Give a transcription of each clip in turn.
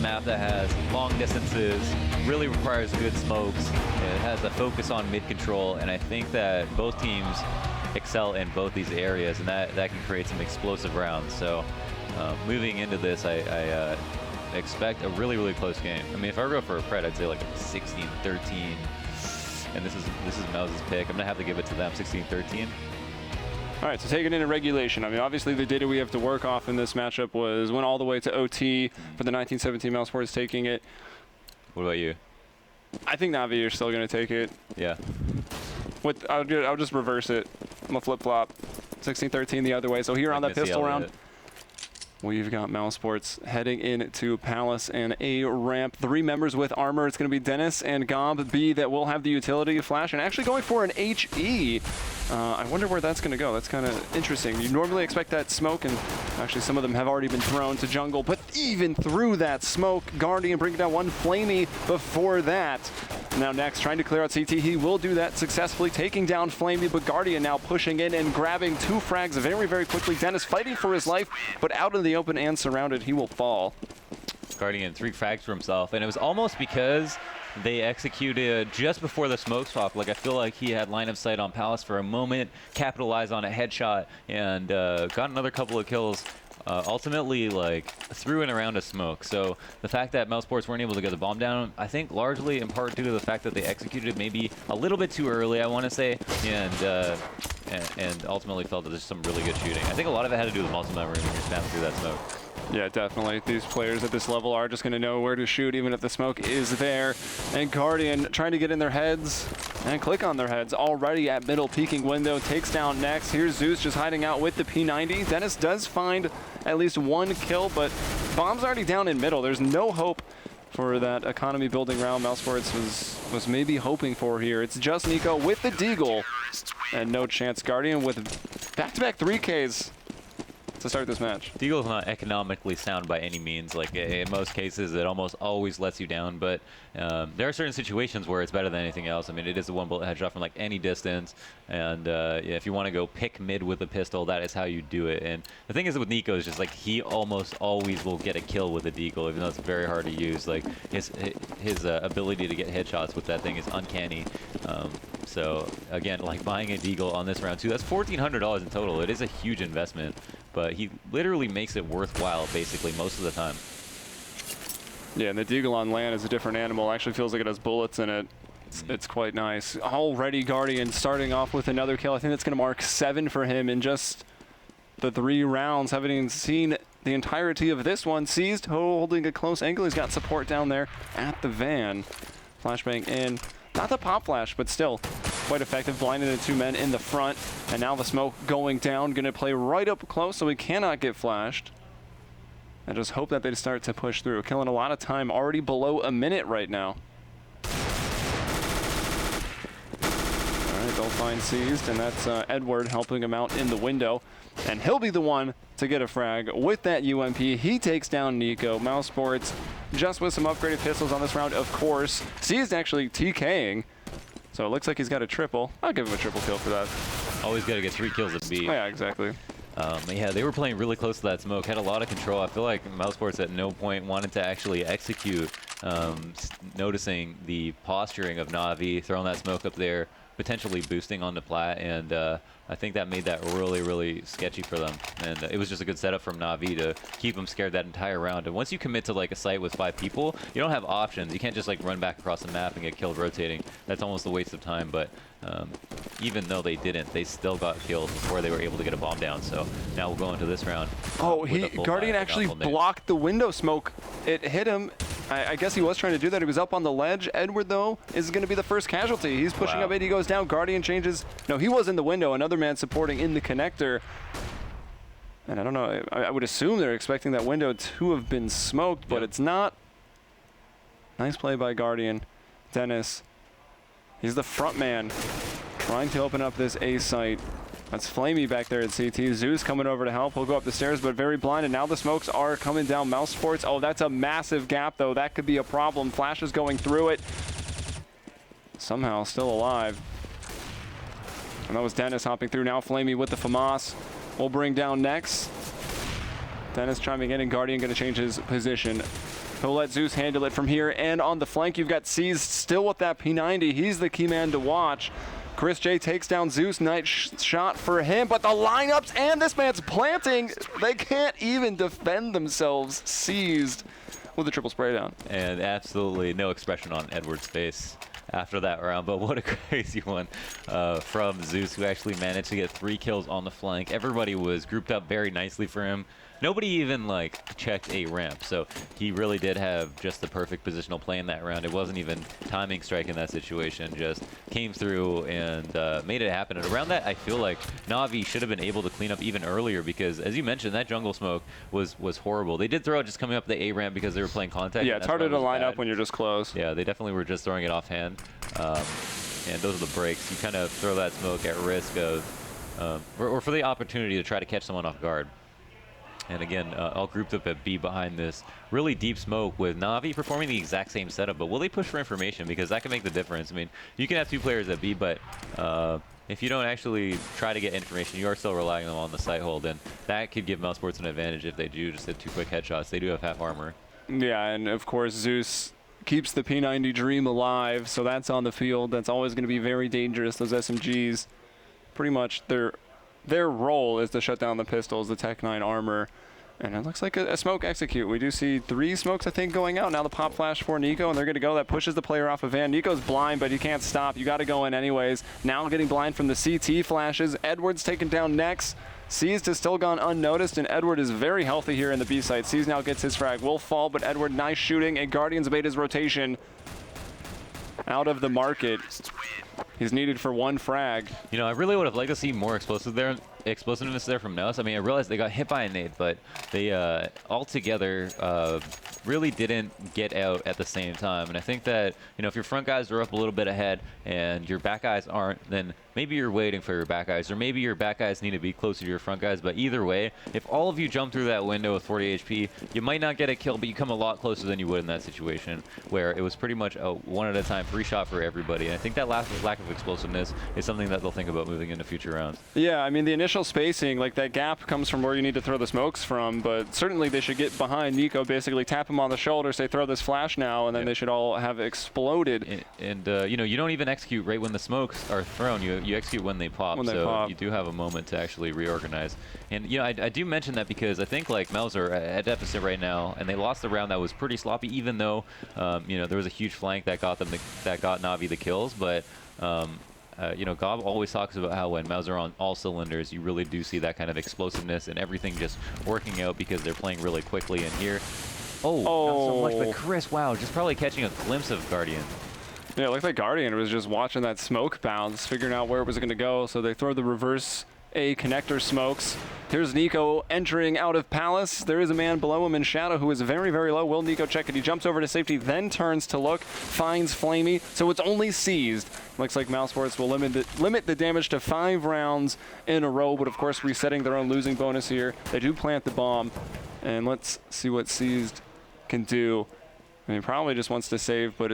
map that has long distances, really requires good smokes. It has a focus on mid control, and I think that both teams excel in both these areas, and that can create some explosive rounds. So moving into this, I expect a really, really close game. I mean, if I go for a pred, I'd say like 16-13, and this is Mouse's pick. I'm gonna have to give it to them, 16-13. All right, so taking into regulation. I mean, obviously the data we have to work off in this matchup went all the way to OT for the 1917 Mousesports taking it. What about you? I think Navi are still going to take it. Yeah. I'll just reverse it. I'm going to flip-flop. 16-13 the other way. So here on that pistol round, we've got Mousesports heading into Palace and A ramp. 3 members with armor. It's going to be Dennis and Gob. B that will have the utility flash, and actually going for an HE. I wonder where that's going to go. That's kind of interesting. You normally expect that smoke, and actually some of them have already been thrown to jungle, but even through that smoke, Guardian bringing down one Flamey before that. Now next, trying to clear out CT. He will do that successfully, taking down Flamey, but Guardian now pushing in and grabbing 2 frags very, very quickly. Dennis fighting for his life, but out in the open and surrounded, he will fall. Guardian 3 frags for himself, and it was almost because they executed just before the smoke swap. Like, I feel like he had line of sight on Palace for a moment, capitalized on a headshot, and got another couple of kills. Ultimately, like, through and around a smoke. So the fact that Mousesports weren't able to get the bomb down, I think largely in part due to the fact that they executed maybe a little bit too early, I want to say, and ultimately felt that there's some really good shooting. I think a lot of it had to do with muscle memory when you're spamming through that smoke. Yeah, definitely. These players at this level are just going to know where to shoot, even if the smoke is there. And Guardian trying to get in their heads and click on their heads. Already at middle peeking window, takes down next. Here's Zeus just hiding out with the P90. Dennis does find at least 1 kill, but bomb's already down in middle. There's no hope for that economy building round Mousesports was maybe hoping for here. It's just Nico with the deagle, and no chance. Guardian with back-to-back 3Ks. To start this match. Deagle's not economically sound by any means. Like, in most cases, it almost always lets you down, but there are certain situations where it's better than anything else. I mean, it is a 1-bullet headshot from like any distance, and yeah, if you want to go pick mid with a pistol, that is how you do it. And the thing is with Nico is just like he almost always will get a kill with a deagle, even though it's very hard to use. Like his ability to get headshots with that thing is uncanny. So again, like buying a deagle on this round too, that's $1,400 in total. It is a huge investment, but he literally makes it worthwhile basically most of the time. Yeah, and the deagle on land is a different animal. Actually feels like it has bullets in it. It's quite nice. Already Guardian starting off with another kill. I think that's going to mark 7 for him in just the 3 rounds. Haven't even seen the entirety of this one. Seized, holding a close angle. He's got support down there at the van. Flashbang in. Not the pop flash, but still quite effective. Blinded the 2 men in the front. And now the smoke going down. Going to play right up close so he cannot get flashed. And just hope that they start to push through. Killing a lot of time. Already below a minute right now. They'll find seized, and that's Edward helping him out in the window. And he'll be the one to get a frag with that UMP. He takes down Nico. Mousesports just with some upgraded pistols on this round, of course. Seized actually TKing. So it looks like he's got a triple. I'll give him a triple kill for that. Always got to get 3 kills at B. Yeah, exactly. Yeah, they were playing really close to that smoke, had a lot of control. I feel like Mousesports at no point wanted to actually execute, noticing the posturing of Navi, throwing that smoke up there, potentially boosting onto plat, and I think that made that really, really sketchy for them. And it was just a good setup from Navi to keep them scared that entire round. And once you commit to like a site with 5 people, you don't have options. You can't just like run back across the map and get killed rotating. That's almost a waste of time. But even though they didn't, they still got killed before they were able to get a bomb down. So now we'll go into this round. Oh, Guardian actually blocked the window smoke. It hit him. I guess he was trying to do that. He was up on the ledge. Edward, though, is going to be the first casualty. He's pushing up 8. He goes down. Guardian changes. No, he was in the window. Another man supporting in the connector. And I don't know. I would assume they're expecting that window to have been smoked, but it's not. Nice play by Guardian. Dennis. He's the front man trying to open up this A site. That's Flamey back there at CT. Zeus coming over to help. He'll go up the stairs, but very blind. And now the smokes are coming down. Mousesports. Oh, that's a massive gap, though. That could be a problem. Flash is going through it. Somehow still alive. And that was Dennis hopping through. Now Flamey with the FAMAS. We'll bring down next. Dennis chiming in, and Guardian going to change his position. He'll let Zeus handle it from here. And on the flank, you've got Seized still with that P90. He's the key man to watch. Chris J takes down Zeus. Nice shot for him, but the lineups and this man's planting. They can't even defend themselves. Seized with a triple spray down. And absolutely no expression on Edward's face after that round, but what a crazy one from Zeus, who actually managed to get 3 kills on the flank. Everybody was grouped up very nicely for him. Nobody even like checked a ramp, so he really did have just the perfect positional play in that round. It wasn't even timing strike in that situation, just came through and made it happen. And around that, I feel like Navi should have been able to clean up even earlier because, as you mentioned, that jungle smoke was horrible. They did throw it just coming up the A ramp because they were playing contact. Yeah, it's harder to line up when you're just close. Yeah, they definitely were just throwing it offhand. And those are the breaks. You kind of throw that smoke at risk of, or for the opportunity to try to catch someone off guard. And again, all grouped up at B behind this really deep smoke with Navi performing the exact same setup. But will they push for information? Because that can make the difference. I mean, you can have 2 players at B, but if you don't actually try to get information, you are still relying on the site hold. And that could give Mousesports an advantage if they do just hit 2 quick headshots. They do have half armor. Yeah, and of course, Zeus keeps the P90 dream alive. So that's on the field. That's always going to be very dangerous. Those SMGs, pretty much their role is to shut down the pistols, the Tech 9 armor. And it looks like a smoke execute. We do see 3 smokes, I think, going out. Now the pop flash for Nico, and they're going to go. That pushes the player off of Van. Nico's blind, but he can't stop. You got to go in anyways. Now getting blind from the CT flashes. Edward's taken down next. Seized has still gone unnoticed, and Edward is very healthy here in the B site. Seized now gets his frag. Will fall, but Edward, nice shooting, and Guardians made his rotation out of the market. He's needed for 1 frag. You know, I really would have liked to see more explosiveness there from Nous. I mean, I realized they got hit by a nade, but they altogether really didn't get out at the same time. And I think that, you know, if your front guys are up a little bit ahead and your back guys aren't, then maybe you're waiting for your back guys, or maybe your back guys need to be closer to your front guys. But either way, if all of you jump through that window with 40 HP, you might not get a kill, but you come a lot closer than you would in that situation where it was pretty much a 1 at a time free shot for everybody. And I think that lack of explosiveness is something that they'll think about moving into future rounds. Yeah, I mean, the initial spacing, like that gap comes from where you need to throw the smokes from, but certainly they should get behind Nico, basically tap him on the shoulder, say throw this flash now, and then they should all have exploded. And you know, you don't even execute right when the smokes are thrown. You execute when they pop, so you do have a moment to actually reorganize. And you know, I do mention that because I think like Mouse are at deficit right now, and they lost the round that was pretty sloppy, even though you know, there was a huge flank that got Navi the kills, but you know, Gob always talks about how when Mouse are on all cylinders, you really do see that kind of explosiveness and everything just working out because they're playing really quickly. And here, not so much, but Chris, wow, just probably catching a glimpse of Guardian. Yeah, it looked like Guardian was just watching that smoke bounce, figuring out where it was going to go. So they throw the reverse A connector smokes. Here's Nico entering out of Palace. There is a man below him in shadow who is very, very low. Will Nico check it? He jumps over to safety, then turns to look, finds Flamey. So it's only Seized. Looks like Mousesports will limit the damage to 5 rounds in a row, but of course resetting their own losing bonus here. They do plant the bomb, and let's see what Seized can do. I mean, probably just wants to save, but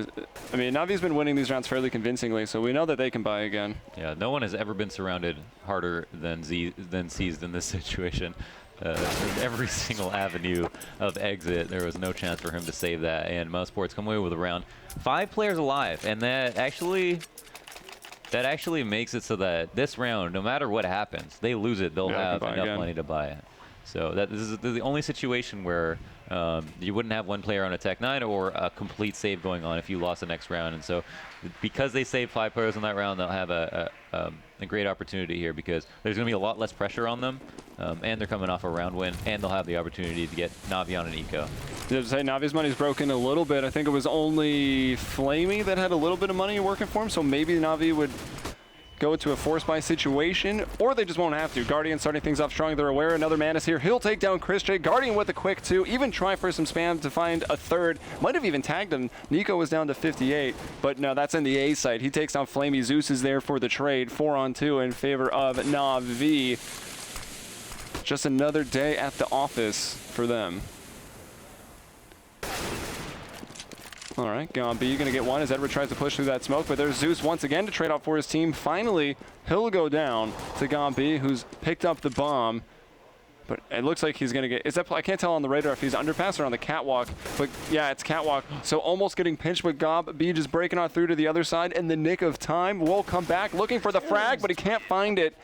I mean, Navi's been winning these rounds fairly convincingly, so we know that they can buy again. Yeah, no one has ever been surrounded harder than Seized in this situation. Every single avenue of exit, there was no chance for him to save that, and Mousesports come away with a round. 5 players alive, and that actually makes it so that this round, no matter what happens, they lose it, they'll have enough money to buy it. So this is the only situation where you wouldn't have one player on a Tech 9 or a complete save going on if you lost the next round. And so because they saved 5 players in that round, they'll have a great opportunity here because there's going to be a lot less pressure on them. And they're coming off a round win, and they'll have the opportunity to get Navi on an eco. To say Navi's money's broken a little bit. I think it was only Flamey that had a little bit of money working for him, so maybe Navi would go to a force buy situation, or they just won't have to. Guardian starting things off strong. They're aware another man is here. He'll take down Chris J. Guardian with a quick 2. Even try for some spam to find a 3rd. Might have even tagged him. Nico was down to 58, but no, that's in the A side. He takes down Flamey. Zeus is there for the trade. 4-on-2 in favor of Navi. Just another day at the office for them. All right, Gombi going to get one as Edward tries to push through that smoke, but there's Zeus once again to trade off for his team. Finally, he'll go down to Gombi, who's picked up the bomb. But it looks like he's going to get, is that, I can't tell on the radar if he's underpass or on the catwalk, but yeah, it's catwalk. So almost getting pinched, but Gob B just breaking on through to the other side in the nick of time. Will come back looking for the frag, but he can't find it.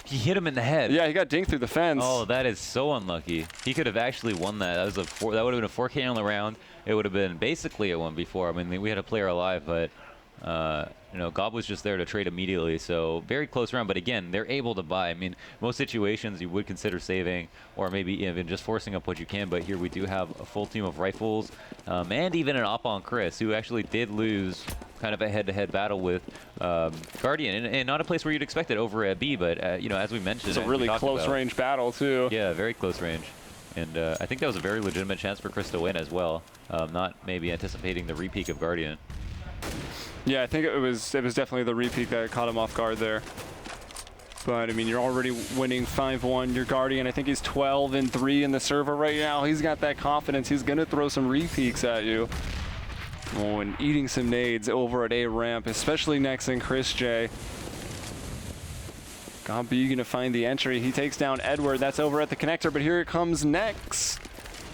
He hit him in the head. Yeah, he got dinked through the fence. Oh, that is so unlucky. He could have actually won that. That was that would have been a 4K on the round. It would have been basically a 1v4. I mean, we had a player alive, but you know, Gob was just there to trade immediately, so very close round. But again, they're able to buy. I mean, most situations you would consider saving or maybe even just forcing up what you can, but here we do have a full team of rifles and even an op on Chris, who actually did lose kind of a head-to-head battle with Guardian, and not a place where you'd expect it over at B, but you know, as we mentioned, it's a really close range battle too. Yeah, very close range. And I think that was a very legitimate chance for Chris to win as well, not maybe anticipating the repeak of Guardian. Yeah, I think it was definitely the repeat that caught him off guard there. But I mean, you're already winning 5-1. Your Guardian, I think he's 12-3 in the server right now. He's got that confidence. He's gonna throw some repeats at you. Oh, and eating some nades over at A ramp, especially next in Chris J. Gob B gonna find the entry. He takes down Edward. That's over at the connector, but here it comes next.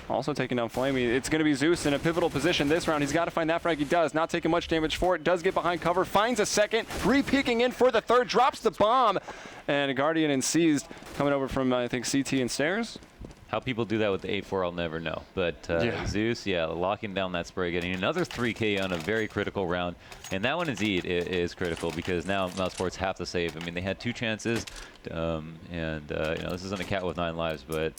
Also taking down Flamey. It's going to be Zeus in a pivotal position this round. He's got to find that frag. He does. Not taking much damage for it. Does get behind cover. Finds a second. Re-peeking in for the third. Drops the bomb. And a Guardian and Seized coming over from, I think, CT and Stairs. How people do that with the A4, I'll never know. But Zeus, yeah, locking down that spray, getting another 3K on a very critical round. And that one indeed is critical because now Mousesports have to save. I mean, they had 2 chances. You know, this isn't a cat with 9 lives, but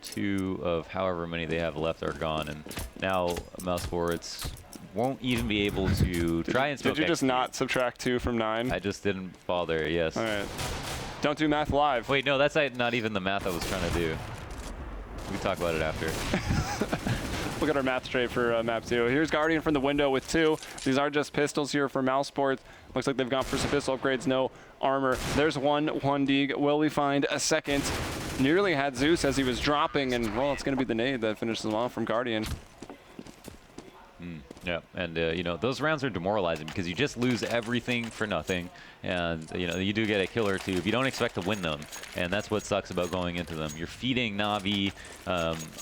2 of however many they have left are gone, and now Mousesports won't even be able to try and smoke. Did you just not subtract 2 from 9? I just didn't bother, yes. All right. Don't do math live. Wait, no, that's not even the math I was trying to do. We can talk about it after. We'll get our math straight for map 2. Here's Guardian from the window with 2. These are just pistols here for Mousesports. Looks like they've gone for some pistol upgrades, no armor. There's one dig. Will we find a second? Nearly had Zeus as he was dropping, and well, it's going to be the nade that finishes them off from Guardian. Yeah, and you know, those rounds are demoralizing because you just lose everything for nothing, and you know, you do get a kill or 2 if you don't expect to win them, and that's what sucks about going into them. You're feeding Navi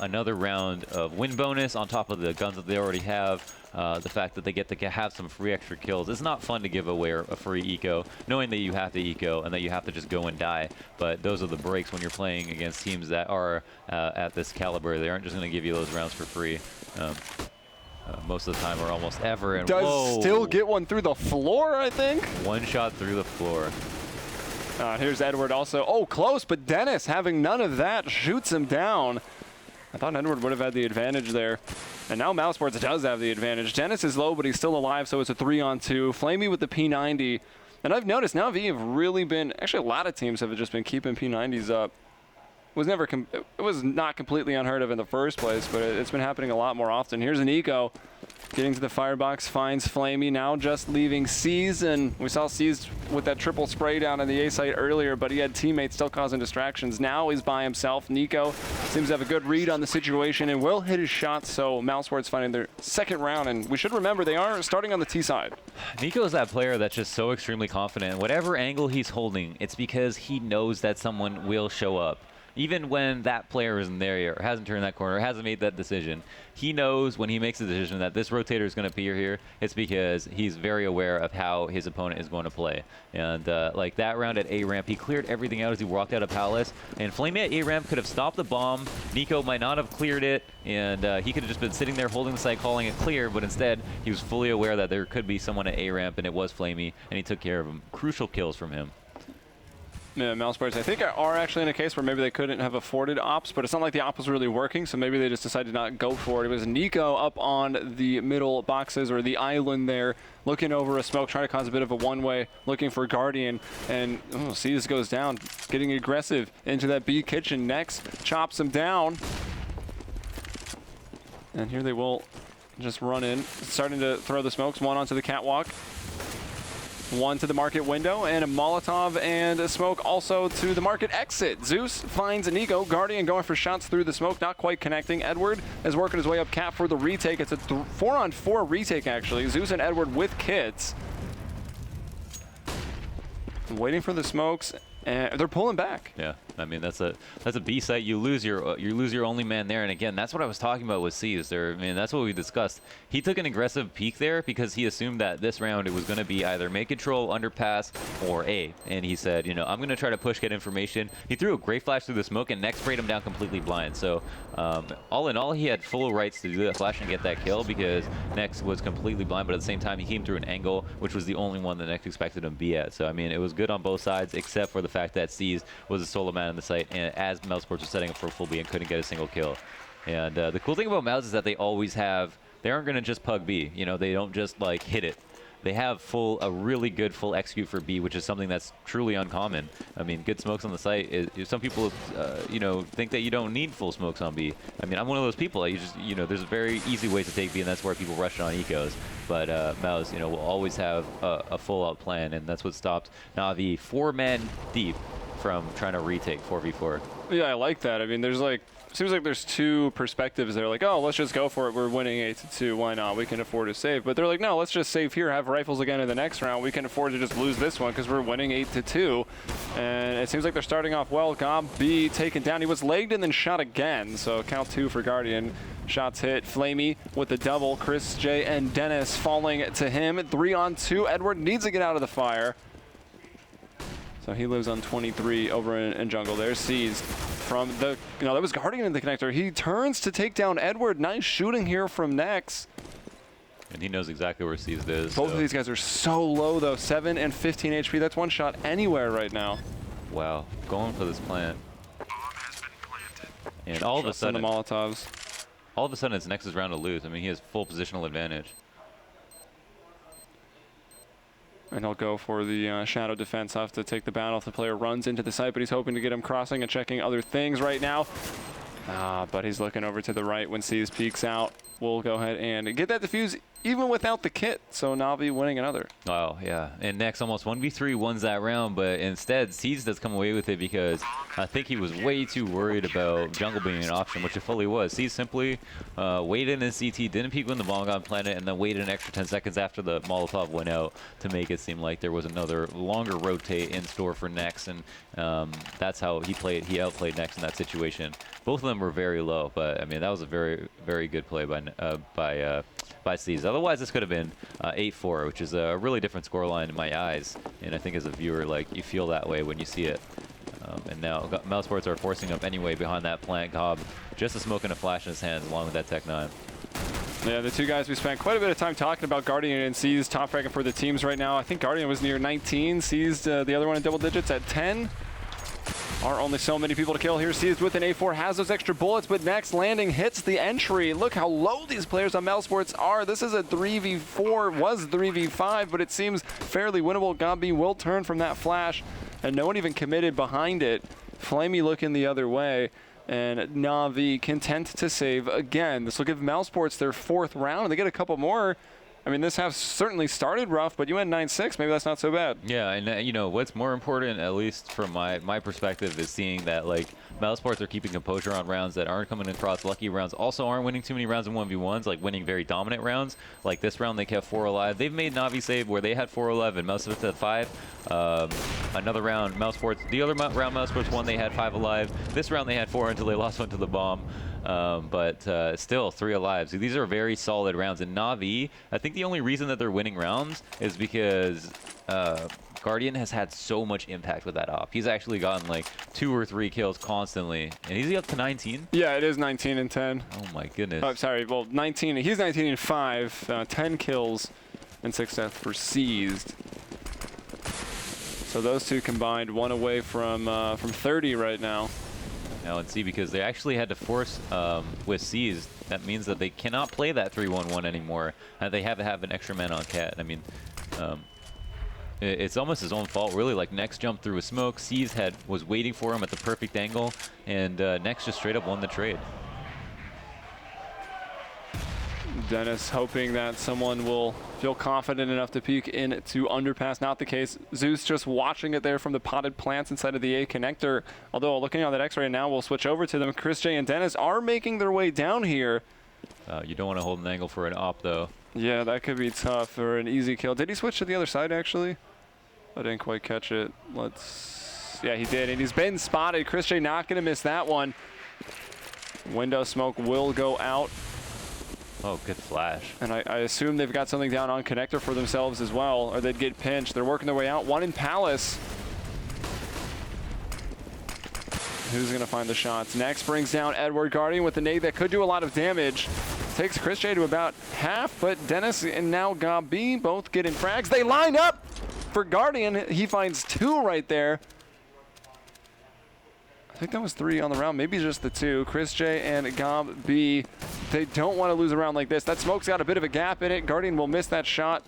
another round of win bonus on top of the guns that they already have. The fact that they get to have some free extra kills. It's not fun to give away a free eco, knowing that you have to eco and that you have to just go and die. But those are the breaks when you're playing against teams that are at this caliber. They aren't just going to give you those rounds for free. Most of the time, or almost ever. And does still get one through the floor, I think. One shot through the floor. Here's Edward also. Oh, close, but Dennis, having none of that, shoots him down. I thought Edward would have had the advantage there. And now Mousesports does have the advantage. Dennis is low, but he's still alive, so it's a 3-on-2. Flamey with the P90. And I've noticed Navi have really been, actually a lot of teams have just been keeping P90s up. It was not completely unheard of in the first place, but it's been happening a lot more often. Here's an eco. Getting to the firebox, finds Flamey, now just leaving Seized, and we saw Seized with that triple spray down on the A site earlier, but he had teammates still causing distractions. Now he's by himself. Nico seems to have a good read on the situation and will hit his shots, so Mousesports finding their second round, and we should remember they are starting on the T side. Nico is that player that's just so extremely confident. Whatever angle he's holding, it's because he knows that someone will show up. Even when that player isn't there yet, or hasn't turned that corner, or hasn't made that decision, he knows when he makes a decision that this rotator is going to appear here, it's because he's very aware of how his opponent is going to play. And like that round at A-Ramp, he cleared everything out as he walked out of Palace, and Flamey at A-Ramp could have stopped the bomb. Nico might not have cleared it, and he could have just been sitting there holding the site, calling it clear, but instead he was fully aware that there could be someone at A-Ramp, and it was Flamey, and he took care of him. Crucial kills from him. Yeah, Mousesports, I think, are actually in a case where maybe they couldn't have afforded ops, but it's not like the op was really working, so maybe they just decided to not go for it. It was Nico up on the middle boxes, or the island there, looking over a smoke, trying to cause a bit of a one-way, looking for Guardian, and Seized goes down, getting aggressive into that B kitchen next, chops him down. And here they will just run in, starting to throw the smokes, one onto the catwalk. One to the market window, and a Molotov and a smoke also to the market exit. Zeus finds a Nico. Guardian going for shots through the smoke, not quite connecting. Edward is working his way up cap for the retake. It's a 4-on-4 retake, actually. Zeus and Edward with kits. Waiting for the smokes, and they're pulling back. Yeah, I mean, that's a B site. You lose your only man there, and again, that's what I was talking about with C's. I mean, that's what we discussed. He took an aggressive peek there because he assumed that this round it was going to be either make control, underpass, or A. And he said, you know, I'm going to try to push, get information. He threw a great flash through the smoke, and Next sprayed him down completely blind. So all in all, he had full rights to do that flash and get that kill because Next was completely blind, but at the same time, he came through an angle, which was the only one that Next expected him to be at. So, I mean, it was good on both sides, except for the fact that C's was a solo man on the site, and as Mousesports was setting up for a full B and couldn't get a single kill. And the cool thing about Mouse is that they always have, they aren't going to just pug B. You know, they don't just, like, hit it. They have a really good full execute for B, which is something that's truly uncommon. I mean, good smokes on the site. Some people, you know, think that you don't need full smokes on B. I mean, I'm one of those people. You just, you know, there's very easy ways to take B, and that's where people rush on ecos. But Mouse, you know, will always have a full-out plan, and that's what stopped Navi 4 men deep from trying to retake 4v4. Yeah, I like that. I mean, there's like, seems like there's two perspectives there. Like, oh, let's just go for it. We're winning 8-2. Why not? We can afford to save. But they're like, no, let's just save here, have rifles again in the next round. We can afford to just lose this one because we're winning 8-2. And it seems like they're starting off well. Gob B taken down. He was legged and then shot again. So count 2 for Guardian. Shots hit. Flamey with the double. Chris J and Dennis falling to him. 3-on-2. Edward needs to get out of the fire. So he lives on 23 over in jungle. There's Seized from the, you know, that was Guardian in the connector. He turns to take down Edward. Nice shooting here from Nex. And he knows exactly where Seized is. Both of these guys are so low though, 7 and 15 HP. That's one shot anywhere right now. Wow, going for this plant. And all of a sudden, the Molotovs. All of a sudden it's Nex's round to lose. I mean, he has full positional advantage. And he'll go for the shadow defense. Have to take the battle if the player runs into the site, but he's hoping to get him crossing and checking other things right now. But he's looking over to the right when Seas peeks out. We'll go ahead and get that defuse even without the kit. So Navi winning another. Oh, yeah. And Nex almost 1v3 wins that round, but instead Seeds does come away with it because I think he was way too worried about jungle being an option, which it fully was. Seeds simply waited in CT, didn't peek when the bomb got planted, and then waited an extra 10 seconds after the Molotov went out to make it seem like there was another longer rotate in store for Nex, and that's how he played. He outplayed Nex in that situation. Both of them were very low, but I mean, that was a very, very good play by Seeds. Otherwise, this could have been 8-4, which is a really different scoreline in my eyes. And I think as a viewer, like, you feel that way when you see it. And now Mousesports are forcing up anyway behind that plant. Gob just a smoke and a flash in his hands along with that Tech 9. Yeah, the two guys we spent quite a bit of time talking about, Guardian and Seized, top ranking for the teams right now. I think Guardian was near 19, Seized the other one in double digits at 10. Are only so many people to kill here. Seized with an A4, has those extra bullets, but Next landing hits the entry. Look how low these players on Mousesports are. This is a 3v4, was 3v5, but it seems fairly winnable. Gambi will turn from that flash, and no one even committed behind it. Flamey looking the other way, and Navi content to save again. This will give Mousesports their 4th round, and they get a couple more. I mean, this half certainly started rough, but you went 9-6. Maybe that's not so bad. Yeah, and you know, what's more important, at least from my perspective, is seeing that, like, Mousesports are keeping composure on rounds that aren't coming across lucky rounds. Also aren't winning too many rounds in 1v1s, like winning very dominant rounds. Like this round, they kept 4 alive. They've made Navi save where they had 4 alive and Mousesports had 5. Another round, Mousesports, the other round Mousesports won, they had 5 alive. This round, they had 4 until they lost one to the bomb. But still 3 alive. So these are very solid rounds. And Navi, I think the only reason that they're winning rounds is because Guardian has had so much impact with that op. He's actually gotten like 2 or 3 kills constantly. And is he up to 19? Yeah, it is 19 and 10. Oh my goodness. Oh, sorry, well, 19. He's 19 and 5. 10 kills and 6 deaths for Seized. So those two combined, one away from 30 right now. Now let's see, because they actually had to force with Seized. That means that they cannot play that 3-1-1 anymore. They have to have an extra man on Cat. I mean, it's almost his own fault, really. Like, Nex jumped through a smoke. Seized was waiting for him at the perfect angle, and Nex just straight up won the trade. Dennis hoping that someone will feel confident enough to peek into underpass. Not the case. Zeus just watching it there from the potted plants inside of the A connector. Although looking on that X-ray now, we'll switch over to them. Chris J and Dennis are making their way down here. You don't want to hold an angle for an op, though. Yeah, that could be tough for an easy kill. Did he switch to the other side, actually? I didn't quite catch it. Let's Yeah, he did, and he's been spotted. Chris J not going to miss that one. Window smoke will go out. Oh, good flash. And I assume they've got something down on connector for themselves as well, or they'd get pinched. They're working their way out. One in Palace. Who's going to find the shots? Next brings down Edward. Guardian with the nade that could do a lot of damage. Takes Chris J to about half, but Dennis and now Gabi both getting frags. They line up for Guardian. He finds 2 right there. I think that was 3 on the round, maybe just the 2. Chris J and Gabi, they don't want to lose a round like this. That smoke's got a bit of a gap in it. Guardian will miss that shot.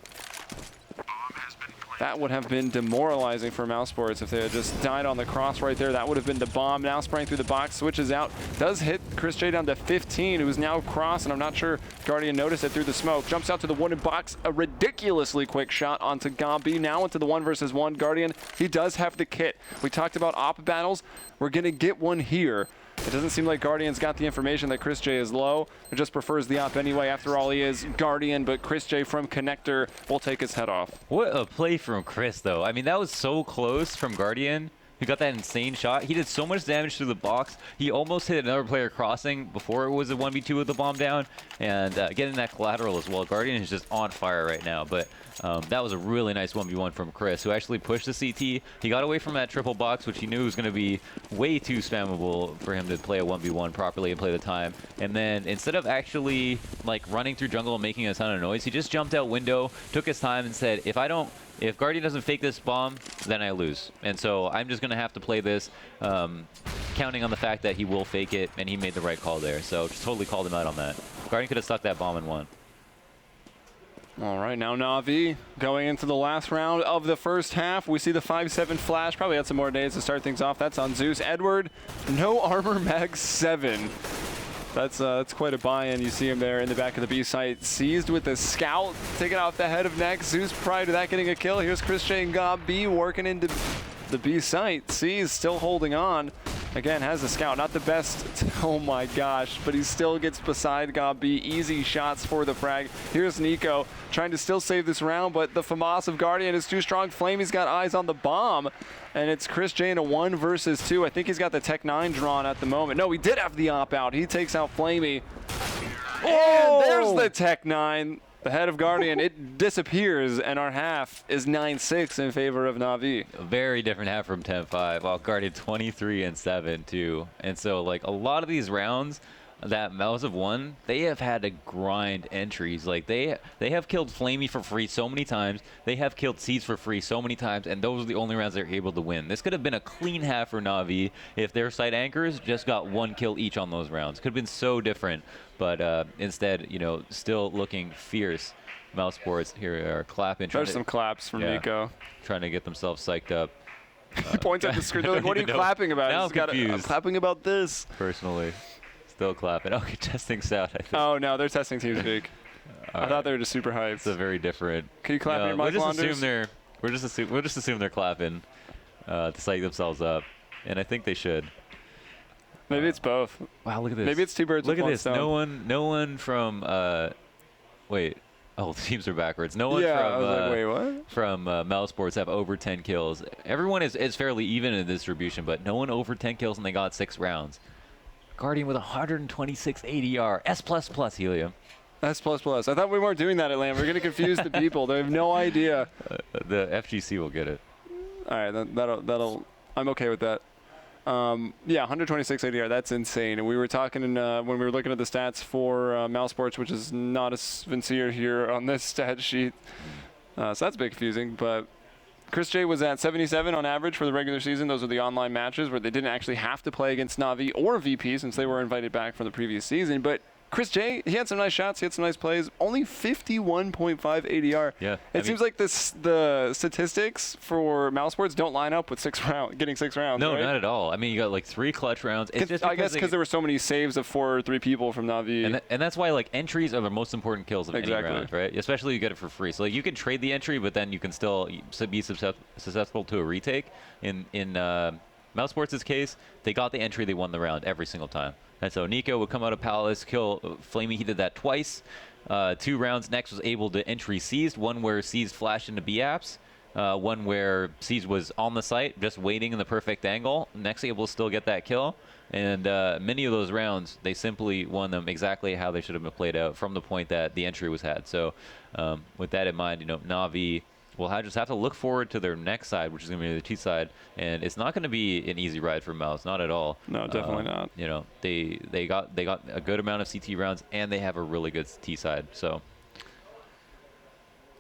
That would have been demoralizing for Mousesports if they had just died on the cross right there. That would have been the bomb. Now spraying through the box, switches out, does hit Chris J down to 15, who's now cross, and I'm not sure Guardian noticed it through the smoke. Jumps out to the wooden box, a ridiculously quick shot onto Gabi. Now into the 1 versus 1. Guardian, he does have the kit. We talked about op battles. We're going to get one here. It doesn't seem like Guardian's got the information that Chris J is low. He just prefers the op anyway. After all, he is Guardian, but Chris J from connector will take his head off. What a play from Chris, though. I mean, that was so close from Guardian. He got that insane shot. He did so much damage through the box. He almost hit another player crossing before it was a 1v2 with the bomb down, and getting that collateral as well. Guardian is just on fire right now, but that was a really nice 1v1 from Chris, who actually pushed the CT. He got away from that triple box, which he knew was going to be way too spammable for him to play a 1v1 properly and play the time. And then instead of actually like running through jungle and making a ton of noise, he just jumped out window, took his time, and said, if Guardian doesn't fake this bomb, then I lose. And so I'm just going to have to play this, counting on the fact that he will fake it, and he made the right call there. So just totally called him out on that. Guardian could have stuck that bomb and won. All right, now Navi going into the last round of the first half. We see the 5-7 flash. Probably had some more days to start things off. That's on Zeus. Edward, no armor, mag 7. That's quite a buy-in. You see him there in the back of the B site. Seized with the scout, taking off the head of next. Zeus prior to that getting a kill. Here's Chris J and Gabi working into the B site. Sees still holding on. Again, has the scout. Not the best. Oh my gosh. But he still gets beside Gabi. Easy shots for the frag. Here's Nico trying to still save this round, but the FAMAS of Guardian is too strong. Flamey's got eyes on the bomb. And it's Chris J in a 1 versus 2. I think he's got the Tech 9 drawn at the moment. No, he did have the op out. He takes out Flamey. Oh! And there's the Tech 9. The head of Guardian, it disappears, and our half is 9-6 in favor of Navi. A very different half from 10-5, while Guardian 23-7 too. And so like a lot of these rounds that Mouse have won, they have had to grind entries. Like they have killed Flamey for free so many times. They have killed Seeds for free so many times, and those are the only rounds they're able to win. This could have been a clean half for Navi if their side anchors just got 1 kill each on those rounds. Could have been so different, but instead, you know, still looking fierce. Mousesports here are clapping. There's some claps from Nico. Trying to get themselves psyched up. He points at the screen. They're like, what are you clapping about? Now I'm confused. I'm clapping about this. Personally. Still clapping. Okay, testing sound, I think. Oh, no, they're testing TeamSpeak. I thought they were just super hyped. It's a very different. Can you clap your mic, Launders? We'll just assume they're clapping to psych themselves up, and I think they should. Maybe it's both. Wow, look at this. Maybe it's 2 birds with 1 stone. No one from. Wait. Oh, the teams are backwards. No one I was like, wait, what? From Mousesports have over 10 kills. Everyone is fairly even in distribution, but no one over 10 kills, and they got 6 rounds. Guardian with 126 ADR. S++ Helium. S++. I thought we weren't doing that at LAN. We're going to confuse the people. They have no idea. The FGC will get it. All right, that'll. I'm okay with that. Yeah, 126 ADR. That's insane. And we were talking when we were looking at the stats for Mousesports, which is not as sincere here on this stat sheet. So that's a bit confusing, but. Chris J was at 77 on average for the regular season. Those are the online matches where they didn't actually have to play against Navi or VP since they were invited back from the previous season. But Chris J, he had some nice shots. He had some nice plays. Only 51.5 ADR. Yeah. It seems like the statistics for Mousesports don't line up with getting 6 rounds. No, right? Not at all. I mean, you got like 3 clutch rounds. It's just I guess because there were so many saves of 4 or 3 people from Navi. And that's why like entries are the most important kills of any round, right? Especially you get it for free. So like you can trade the entry, but then you can still be susceptible to a retake. In Mousesports' case, they got the entry, they won the round every single time. And so Nico would come out of Palace, kill Flamey. He did that twice. 2 rounds. Next was able to entry seized. One where seized flashed into B-apps. one where Siege was on the site, just waiting in the perfect angle. Next able to still get that kill. And many of those rounds, they simply won them exactly how they should have been played out from the point that the entry was had. So with that in mind, Navi will just have to look forward to their next side, which is going to be the T side. And it's not going to be an easy ride for Mouse, not at all. No, definitely not. They got a good amount of CT rounds, and they have a really good T side. So.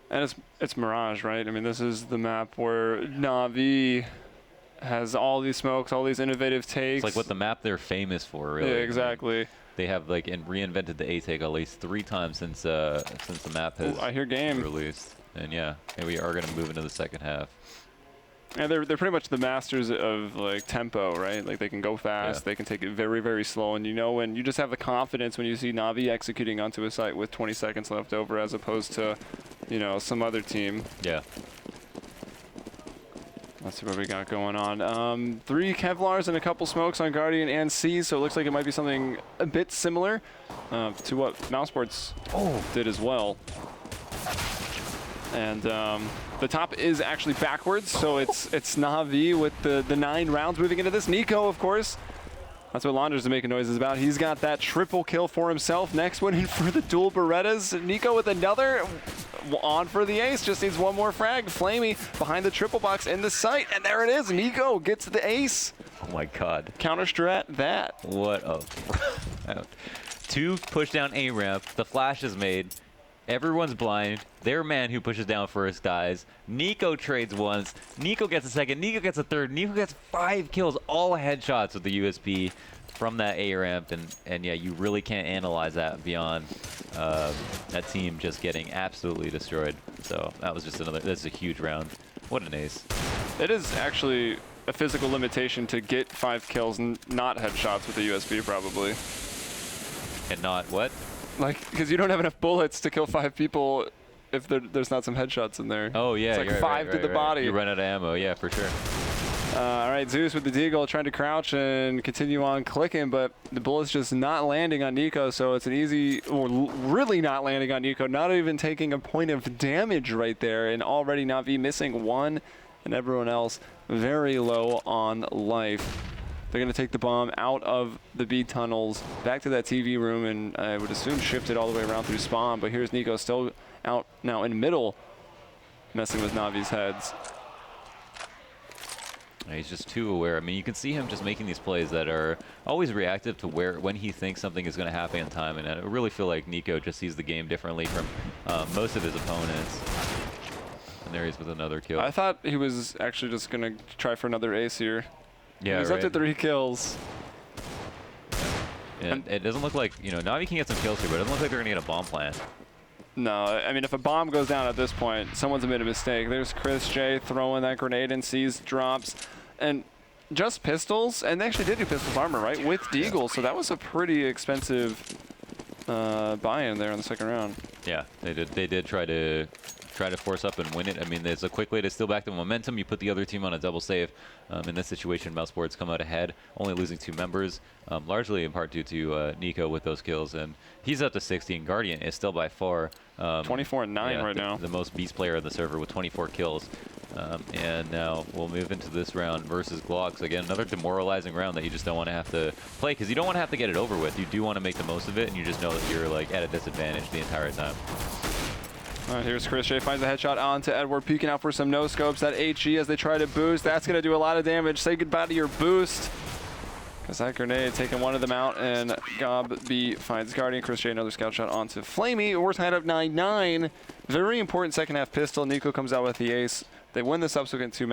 And it's Mirage, right? I mean, this is the map where Navi has all these smokes, all these innovative takes. It's like what the map they're famous for, really. Yeah, exactly. They have reinvented the A take at least 3 times since the map has released. And yeah, and we are going to move into the second half. Yeah, they're pretty much the masters of tempo, right? Like they can go fast, they can take it very, very slow, and when you just have the confidence when you see Navi executing onto a site with 20 seconds left over, as opposed to, some other team. Yeah. Let's see what we got going on. 3 Kevlars and a couple smokes on Guardian and C, so it looks like it might be something a bit similar to what Mousesports did as well. And the top is actually backwards, so it's Navi with the 9 rounds moving into this. Nico, of course. That's what Launders is making noises about. He's got that triple kill for himself. Next one in for the dual Berettas. Nico with another. On for the ace, just needs one more frag. Flamey behind the triple box in the site, and there it is. Nico gets the ace. Oh my God. Counter strat that. What a 2 push down A ramp. The flash is made. Everyone's blind. Their man who pushes down first dies. Nico trades once. Nico gets a second. Nico gets a third. Nico gets 5 kills, all headshots with the USP from that A ramp, and yeah, you really can't analyze that beyond that team just getting absolutely destroyed. So that was just that's a huge round. What an ace. It is actually a physical limitation to get 5 kills and not headshots with the USB probably. And not what? Because you don't have enough bullets to kill 5 people if there's not some headshots in there. Oh yeah, it's like 5 to the body. You run out of ammo, yeah, for sure. All right, Zeus with the deagle trying to crouch and continue on clicking, but the bullet's just not landing on Nico, so it's an easy, or really not landing on Nico, not even taking a point of damage right there, and already Navi missing 1, and everyone else very low on life. They're going to take the bomb out of the B tunnels, back to that TV room, and I would assume shift it all the way around through spawn, but here's Nico still out now in middle, messing with Navi's heads. He's just too aware. I mean, you can see him just making these plays that are always reactive to when he thinks something is going to happen in time. And I really feel like Nico just sees the game differently from most of his opponents. And there he is with another kill. I thought he was actually just going to try for another ace here. Yeah, he's up to 3 kills. And it doesn't look like, Navi can get some kills here, but it doesn't look like they're going to get a bomb plant. No, I mean, if a bomb goes down at this point, someone's made a mistake. There's Chris J throwing that grenade and sees drops. And just pistols, and they actually did do pistols armor, right, with Deagle, so that was a pretty expensive buy-in there in the second round. Yeah, they did try to force up and win it. I mean, there's a quick way to steal back the momentum. You put the other team on a double save. In this situation, Mousesports come out ahead, only losing 2 members, largely in part due to Nico with those kills. And he's up to 16. Guardian is still by far 24-9 right now. The most beast player on the server with 24 kills. And now we'll move into this round versus Glocks. Again, another demoralizing round that you just don't want to have to play, because you don't want to have to get it over with. You do want to make the most of it, and you just know that you're at a disadvantage the entire time. All right, here's Chris J, finds a headshot onto Edward, peeking out for some no-scopes. That HE as they try to boost, that's going to do a lot of damage. Say goodbye to your boost. Because that grenade taking one of them out, and Gob B finds Guardian. Chris J, another scout shot onto Flamey. We're tied up 9-9. Very important second half pistol. Nico comes out with the ace. They win the subsequent 2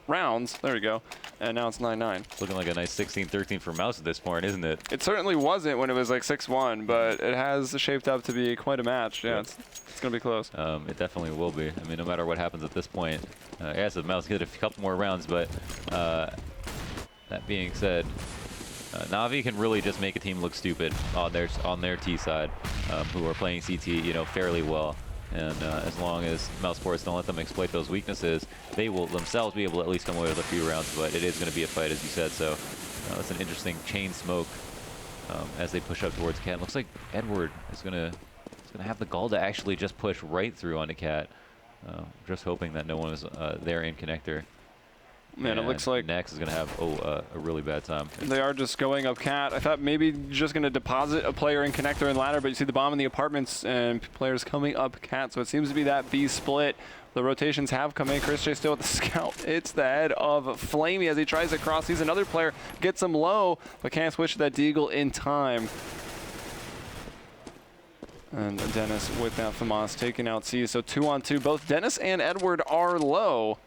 rounds. There we go. And now it's 9-9. It's looking like a nice 16-13 for Mouse at this point, isn't it? It certainly wasn't when it was like 6-1, but it has shaped up to be quite a match. Yeah, it's going to be close. It definitely will be. I mean, no matter what happens at this point, yes, the Mouse get a couple more rounds, but that being said, Navi can really just make a team look stupid on their T side, who are playing CT, fairly well. And as long as Mousesports don't let them exploit those weaknesses, they will themselves be able to at least come away with a few rounds. But it is going to be a fight, as you said. So that's an interesting chain smoke as they push up towards Cat. Looks like Edward is going to have the gall to actually just push right through onto Cat. Just hoping that no one is there in connector. Man, it looks like Nex is going to have a really bad time. They are just going up cat. I thought maybe just going to deposit a player in connector and ladder, but you see the bomb in the apartments and players coming up cat, so it seems to be that B split. The rotations have come in. Chris J still with the scout. It's the head of Flamey as he tries to cross. He's another player, gets him low, but can't switch to that deagle in time. And Dennis with that FAMAS taking out C. So 2-on-2. Both Dennis and Edward are low.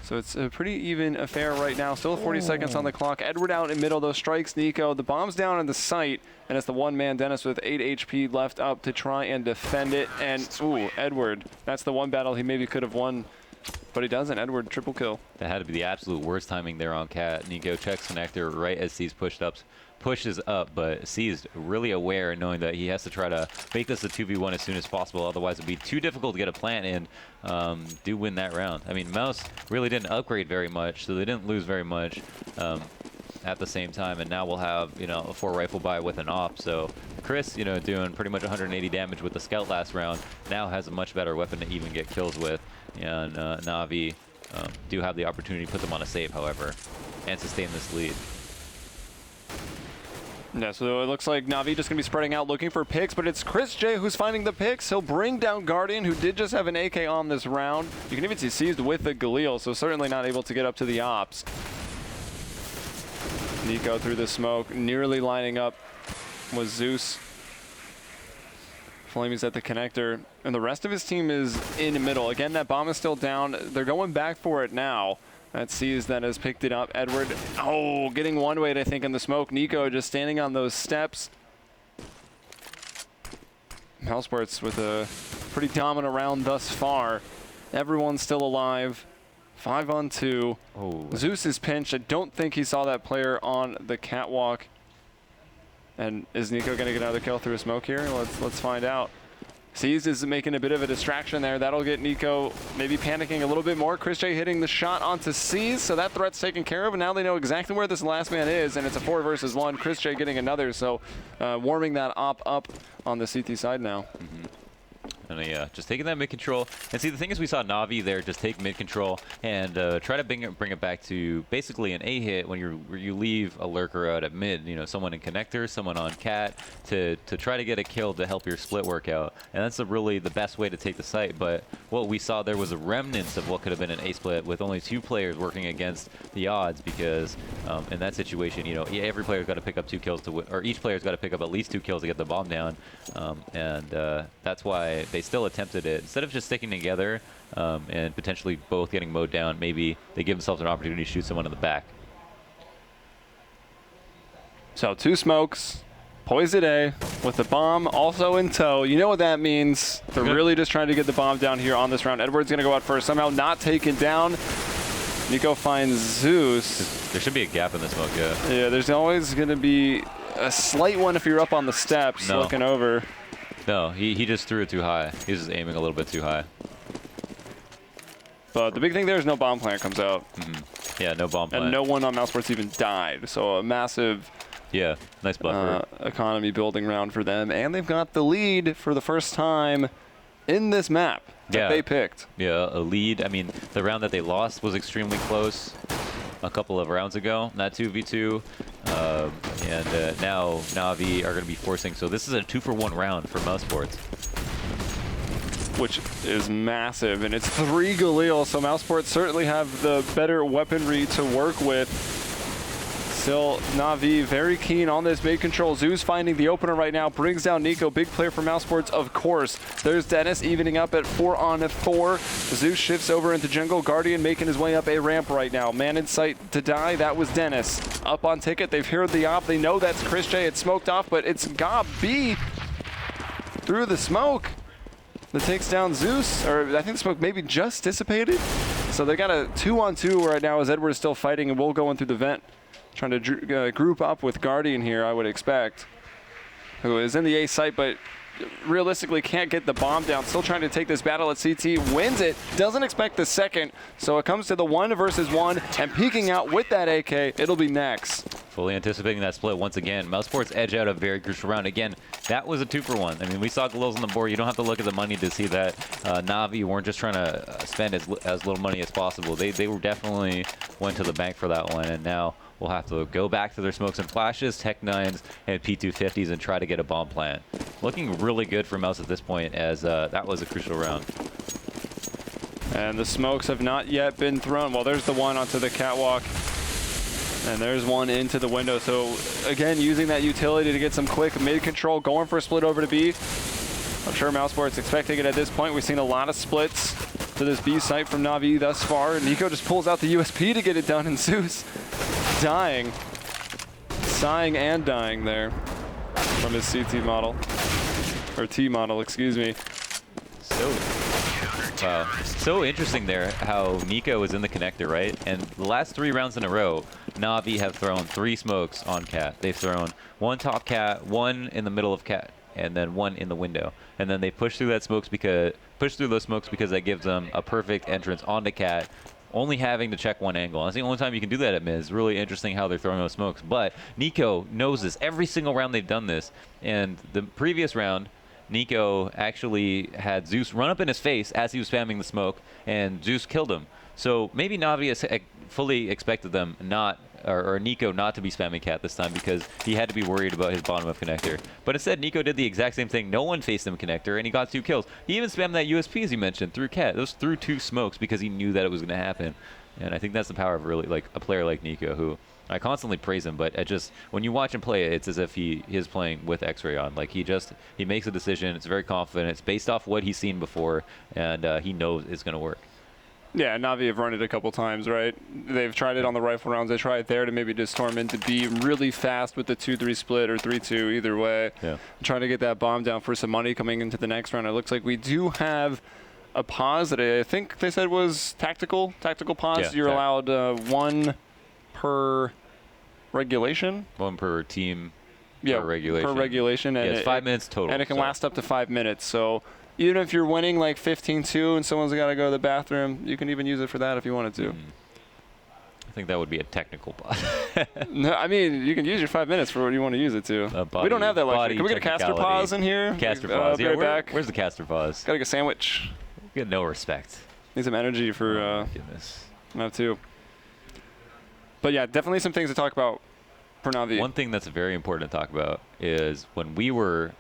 So it's a pretty even affair right now. Still 40 seconds on the clock. Edward out in middle, though, strikes Nico. The bomb's down in the site, and it's the one-man Dennis with 8 HP left up to try and defend it. And, ooh, Edward. That's the one battle he maybe could have won, but he doesn't. Edward, triple kill. That had to be the absolute worst timing there on Cat. Nico checks connector right as C's pushes up, but C is really aware, knowing that he has to try to make this a 2v1 as soon as possible. Otherwise, it'd be too difficult to get a plant in. Do win that round. I mean, Mouse really didn't upgrade very much, so they didn't lose very much at the same time. And now we'll have, you know, a 4 rifle buy with an op. So Chris, you know, doing pretty much 180 damage with the scout last round, now has a much better weapon to even get kills with. And Navi do have the opportunity to put them on a save, however, and sustain this lead. Yeah, so it looks like Navi just going to be spreading out looking for picks, but it's Chris J who's finding the picks. He'll bring down Guardian, who did just have an AK on this round. You can even see seized with the Galil, so certainly not able to get up to the ops. Nico through the smoke, nearly lining up with Zeus. Flamey's at the connector, and the rest of his team is in the middle. Again, that bomb is still down. They're going back for it now. That Seas then has picked it up. Edward, oh, getting one weight, I think, in the smoke. Nico just standing on those steps. Mousesports with a pretty dominant round thus far. Everyone's still alive. 5-on-2. Oh. Zeus is pinched. I don't think he saw that player on the catwalk. And is Nico going to get another kill through a smoke here? Let's find out. Seized is making a bit of a distraction there. That'll get Nico maybe panicking a little bit more. Chris J hitting the shot onto Seized, so that threat's taken care of, and now they know exactly where this last man is, and it's a 4 versus 1. Chris J getting another, so warming that op up on the CT side now. Mm-hmm. And yeah, just taking that mid control. And see, the thing is, we saw Navi there just take mid control and try to bring it back to basically an A hit when you leave a lurker out at mid. You know, someone in connector, someone on cat to try to get a kill to help your split work out. And that's really the best way to take the site. But what we saw there was a remnants of what could have been an A split with only 2 players working against the odds, because in that situation, you know, every player's got to pick up 2 kills to win, or each player's got to pick up at least 2 kills to get the bomb down. That's why they still attempted it. Instead of just sticking together and potentially both getting mowed down, maybe they give themselves an opportunity to shoot someone in the back. So 2 smokes, poised at A, with the bomb also in tow. You know what that means. They're really just trying to get the bomb down here on this round. Edward's going to go out first, somehow not taken down. Nico finds Zeus. There should be a gap in the smoke, yeah. Yeah, there's always going to be a slight one if you're up on the steps looking over. No, he just threw it too high. He's just aiming a little bit too high. But the big thing there is no bomb plant comes out. Mm-hmm. Yeah, no bomb plant. And no one on Mousesports even died. So a massive nice buffer. Economy building round for them. And they've got the lead for the first time in this map that they picked. Yeah, a lead. I mean, the round that they lost was extremely close a couple of rounds ago, not 2v2. Now Navi are going to be forcing. So this is a 2-for-1 round for Mousesports, which is massive, and it's 3 Galil, so Mousesports certainly have the better weaponry to work with. Still, Navi very keen on this mid control. Zeus finding the opener right now, brings down Nico. Big player for Mousesports, of course. There's Dennis evening up at 4-on-4. Zeus shifts over into jungle. Guardian making his way up a ramp right now. Man in sight to die, that was Dennis. Up on ticket, they've heard the op. They know that's Chris J. It's smoked off, but it's Gob B through the smoke that takes down Zeus. Or I think the smoke maybe just dissipated. So they got a 2-on-2 right now as Edward is still fighting, and we'll go in through the vent. Trying to group up with Guardian here, I would expect, who is in the A site, but realistically can't get the bomb down. Still trying to take this battle at CT, wins it, doesn't expect the second, so it comes to the 1 versus 1, and peeking out with that AK, it'll be Nex. Fully anticipating that split once again. Mousesports edge out a very crucial round. Again, that was a 2-for-1. I mean, we saw Galils on the board. You don't have to look at the money to see that Navi weren't just trying to spend as little money as possible. They were definitely went to the bank for that one, and now we'll have to go back to their smokes and flashes, Tech 9s, and P250s and try to get a bomb plant. Looking really good for Mouse at this point, as that was a crucial round. And the smokes have not yet been thrown. Well, there's the one onto the catwalk. And there's one into the window. So again, using that utility to get some quick mid control, going for a split over to B. I'm sure Mousesports expecting it at this point. We've seen a lot of splits to this B site from Navi thus far. Nico just pulls out the USP to get it done, and Zeus dying. Sighing and dying there from his CT model. Or T model, excuse me. Wow. So interesting there how Nico was in the connector, right? And the last 3 rounds in a row, Navi have thrown 3 smokes on cat. They've thrown 1 top cat, 1 in the middle of cat, and then 1 in the window. And then they push through those smokes because that gives them a perfect entrance onto cat, only having to check 1 angle. That's the only time you can do that at mid. It's really interesting how they're throwing those smokes. But Nico knows this. Every single round they've done this. And the previous round, Nico actually had Zeus run up in his face as he was spamming the smoke, and Zeus killed him. So maybe Navi fully expected them or Nico not to be spamming cat this time, because he had to be worried about his bottom of connector. But instead, Nico did the exact same thing. No one faced him connector, and he got 2 kills. He even spammed that USP, as you mentioned, through cat. Those through 2 smokes because he knew that it was going to happen. And I think that's the power of really like a player like Nico, who I constantly praise him, but when you watch him play, it's as if he is playing with X-Ray on. Like he makes a decision. It's very confident. It's based off what he's seen before, and he knows it's going to work. Yeah, Navi have run it a couple times, right? They've tried it on the rifle rounds. They try it there to maybe just storm into B really fast with the 2-3 split or 3-2, either way. Yeah. Trying to get that bomb down for some money coming into the next round. It looks like we do have a pause that I think they said was tactical pause. Yeah, You're allowed 1 per regulation. 1 per team. Yeah, per regulation. Per regulation. And it's 5 minutes total. And it can last up to 5 minutes. So even if you're winning like 15-2 and someone's got to go to the bathroom, you can even use it for that if you wanted to. I think that would be a technical pause. No, I mean, you can use your 5 minutes for what you want to use it to. We don't have that luxury. Can we get a caster pause in here? Caster pause. Yeah, where's the caster pause? Gotta get a sandwich. We got no respect. Need some energy for goodness. Nav 2. But yeah, definitely some things to talk about for Navi. One thing that's very important to talk about is when we were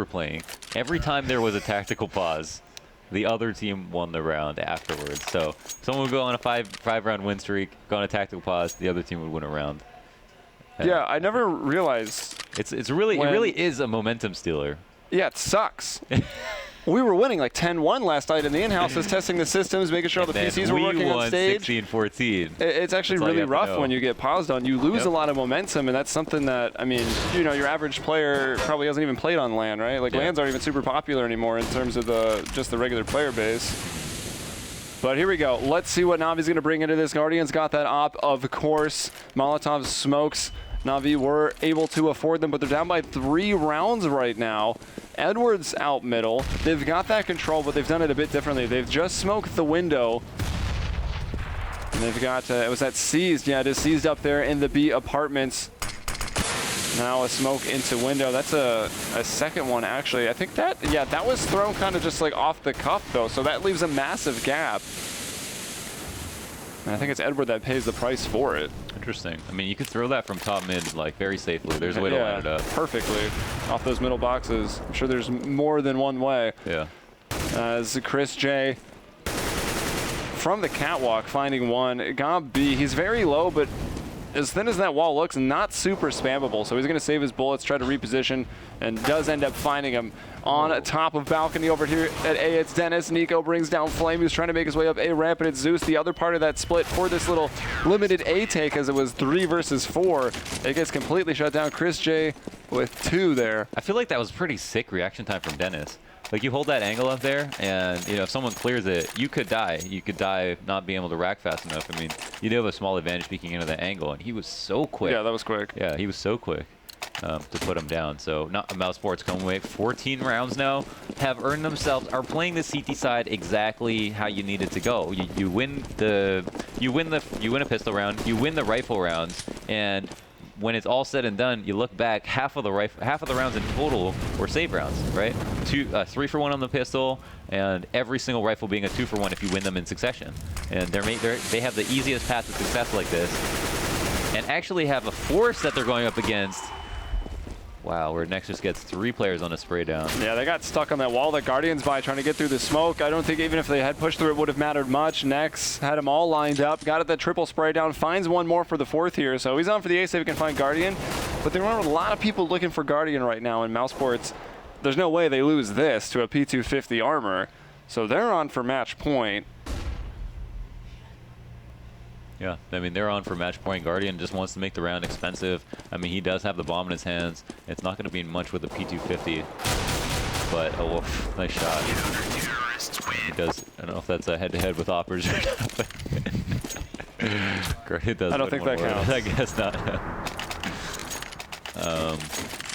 playing, every time there was a tactical pause, the other team won the round afterwards. So someone would go on a five round win streak, go on a tactical pause, the other team would win a round. Yeah, I never realized. It really is a momentum stealer. Yeah, it sucks. We were winning like 10-1 last night in the in-house, just testing the systems, making sure all the PCs were working on stage. 16-14. It's actually really rough when you get paused on. You lose a lot of momentum, and that's something that, I mean, your average player probably hasn't even played on LAN, right? Like, LANs aren't even super popular anymore in terms of just the regular player base. But here we go. Let's see what Navi's going to bring into this. Guardians got that op, of course. Molotov smokes. Navi were able to afford them, but they're down by 3 rounds right now. Edwards out middle. They've got that control, but they've done it a bit differently. They've just smoked the window. And they've got, it was that seized. Yeah, it is seized up there in the B apartments. Now a smoke into window. That's a second one, actually. I think that was thrown kind of just like off the cuff, though. So that leaves a massive gap. And I think it's Edward that pays the price for it. Interesting. I mean, you could throw that from top mid like very safely. There's a way to line it up. Perfectly. Off those middle boxes. I'm sure there's more than one way. Yeah. As Chris J from the catwalk finding one. Got B. He's very low, but as thin as that wall looks, not super spammable. So he's going to save his bullets, try to reposition, and does end up finding him on top of balcony over here at A. It's Dennis. Nico brings down Flame, who's trying to make his way up A ramp, and it's Zeus, the other part of that split for this little limited A take, as it was 3 versus 4. It gets completely shut down. Chris J with 2 there. I feel like that was pretty sick reaction time from Dennis. Like, you hold that angle up there, and if someone clears it, you could die. You could die not being able to rack fast enough. I mean, you do have a small advantage peeking into that angle, and he was so quick. Yeah, that was quick. Yeah, he was so quick to put him down. So, Mousesports coming away 14 rounds now, have earned themselves, are playing the CT side exactly how you need it to go. You win a pistol round, you win the rifle rounds, and when it's all said and done, you look back, half of the rounds in total were save rounds, right? 3 for 1 on the pistol, and every single rifle being a 2 for 1 if you win them in succession. And they have the easiest path to success like this, and actually have a force that they're going up against. Wow, where Nexus gets 3 players on a spray down. Yeah, they got stuck on that wall that Guardian's by trying to get through the smoke. I don't think even if they had pushed through it would have mattered much. Nex had them all lined up, got at that triple spray down, finds one more for the 4th here. So he's on for the ace if he can find Guardian. But there are a lot of people looking for Guardian right now in Mousesports. There's no way they lose this to a P250 armor. So they're on for match point. Yeah, I mean, they're on for match point. Guardian just wants to make the round expensive. I mean, he does have the bomb in his hands. It's not going to be much with the P250, but oh, nice shot. He does. I don't know if that's a head-to-head with Oppers or not. Guardian does. I don't think that counts. I guess not.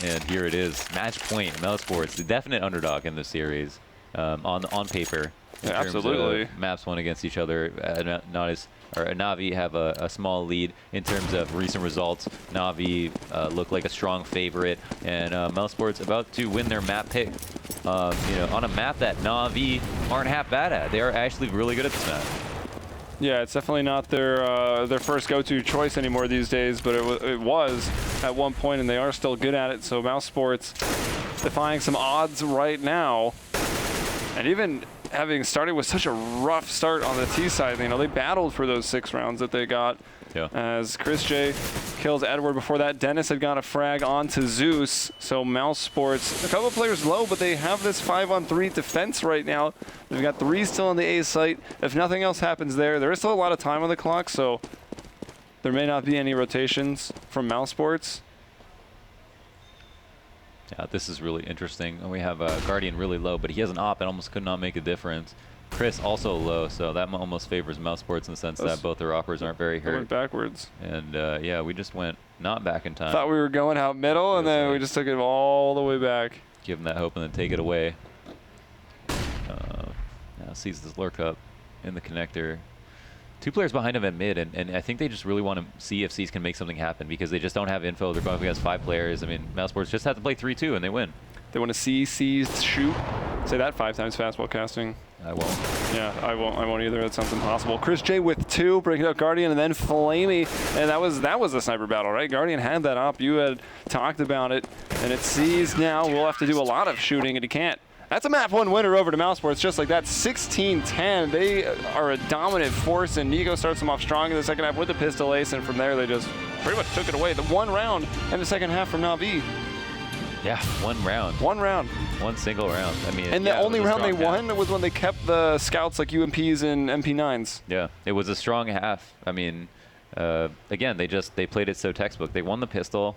And here it is, match point. Mousesports, the definite underdog in this series, on paper. Yeah, absolutely. Maps won against each other. Navi have a small lead in terms of recent results. Navi look like a strong favorite, and Mousesports about to win their map pick. On a map that Navi aren't half bad at. They are actually really good at this map. Yeah, it's definitely not their first go-to choice anymore these days, but it was at one point, and they are still good at it. So Mousesports defying some odds right now, and even having started with such a rough start on the T side, they battled for those 6 rounds that they got. Yeah. As Chris J kills Edward. Before that, Dennis had got a frag onto Zeus. So Mousesports, a couple of players low, but they have this 5-on-3 defense right now. They've got 3 still on the A site. If nothing else happens there is still a lot of time on the clock, so there may not be any rotations from Mousesports. Yeah, this is really interesting. And we have Guardian really low, but he has an op and almost could not make a difference. Chris also low, so that almost favors Mousesports in the sense that both their oppers aren't very hurt. Went backwards. And yeah, we just went not back in time. Thought we were going out middle, and then we just took it all the way back. Give them that hope and then take it away. Now sees this lurk up in the connector. 2 players behind him at mid, and I think they just really want to see if C's can make something happen because they just don't have info. They're going up against 5 players. I mean, Mousesports just have to play 3-2 and they win. They want to see C's shoot. Say that 5 times fast while casting. I won't. Yeah, I won't either. That sounds impossible. Chris J with 2, breaking up Guardian, and then Flamey. And that was a sniper battle, right? Guardian had that op. You had talked about it. And it C's now will have to do a lot of shooting, and he can't. That's a map 1 winner over to Mousesports, just like that. 16-10. They are a dominant force, and Nigo starts them off strong in the second half with the pistol ace, and from there they just pretty much took it away. The 1 round in the second half from Navi. Yeah, 1 round. 1 round. 1 single round. I mean, and the only round they won was when they kept the scouts like UMPs and MP9s. Yeah, it was a strong half. I mean, again, they played it so textbook. They won the pistol,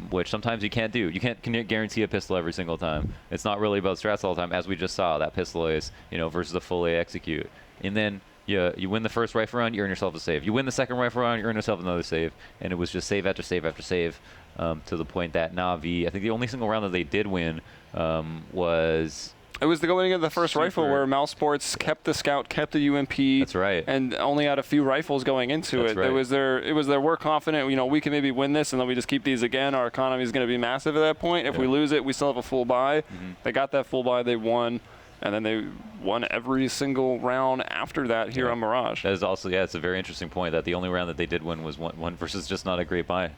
which sometimes you can't do. You can't guarantee a pistol every single time. It's not really about strats all the time, as we just saw. That pistol ace, versus a full A execute. And then you win the first rifle round, you earn yourself a save. You win the second rifle round, you earn yourself another save. And it was just save after save after save, to the point that Navi, I think the only single round that they did win was... It was the going into the first rifle where Mousesports kept the scout, kept the UMP. That's right. And only had a few rifles going into it. Right. It was their we're confident, we can maybe win this and then we just keep these again. Our economy is going to be massive at that point. If we lose it, we still have a full buy. They got that full buy, they won. And then they won every single round after that here on Mirage. That is also, it's a very interesting point that the only round that they did win was one versus just not a great buy.